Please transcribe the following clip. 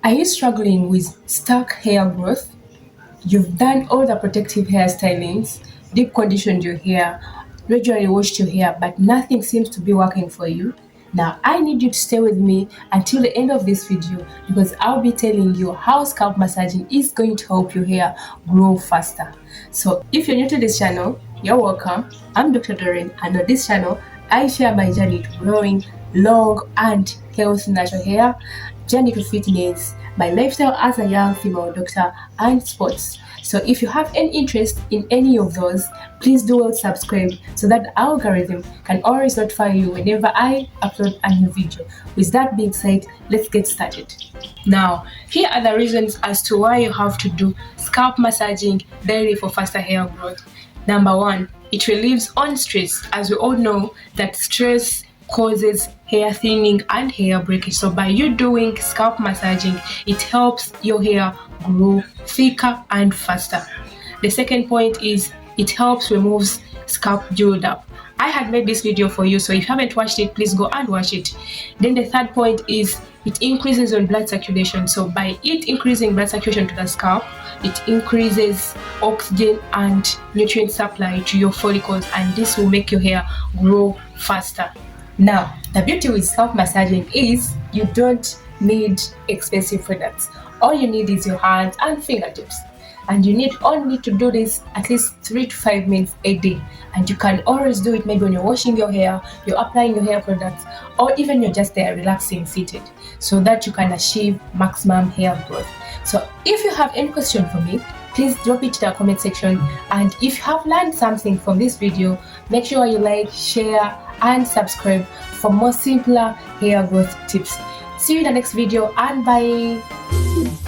Are you struggling with stuck hair growth? You've done all the protective hairstylings, deep conditioned your hair, regularly washed your hair, but nothing seems to be working for you. Now, I need you to stay with me until the end of this video because I'll be telling you how scalp massaging is going to help your hair grow faster. So, if you're new to this channel, you're welcome. I'm Dr. Doreen, and on this channel, I share my journey to growing long and healthy natural hair, journey to fitness, my lifestyle as a young female doctor, and sports. So if you have any interest in any of those, please do subscribe so that the algorithm can always notify you whenever I upload a new video. With that being said, let's get started. Now, here are the reasons as to why you have to do scalp massaging daily for faster hair growth. Number one, it relieves on stress. As we all know that stress causes hair thinning and hair breakage. So by you doing scalp massaging, it helps your hair grow thicker and faster. The second point is it helps remove scalp buildup. I had made this video for you, so if you haven't watched it, please go and watch it. Then the third point is it increases your blood circulation. So by it increasing blood circulation to the scalp, it increases oxygen and nutrient supply to your follicles, and this will make your hair grow faster. Now, the beauty with scalp massaging is you don't need expensive products. All you need is your hands and fingertips. And you need only to do this at least 3 to 5 minutes a day. And you can always do it maybe when you're washing your hair, you're applying your hair products, or even you're just there relaxing, seated, so that you can achieve maximum hair growth. So if you have any question for me, please drop it in the comment section. And if you have learned something from this video, make sure you like, share, and subscribe for more simpler hair growth tips. See you in the next video, and bye.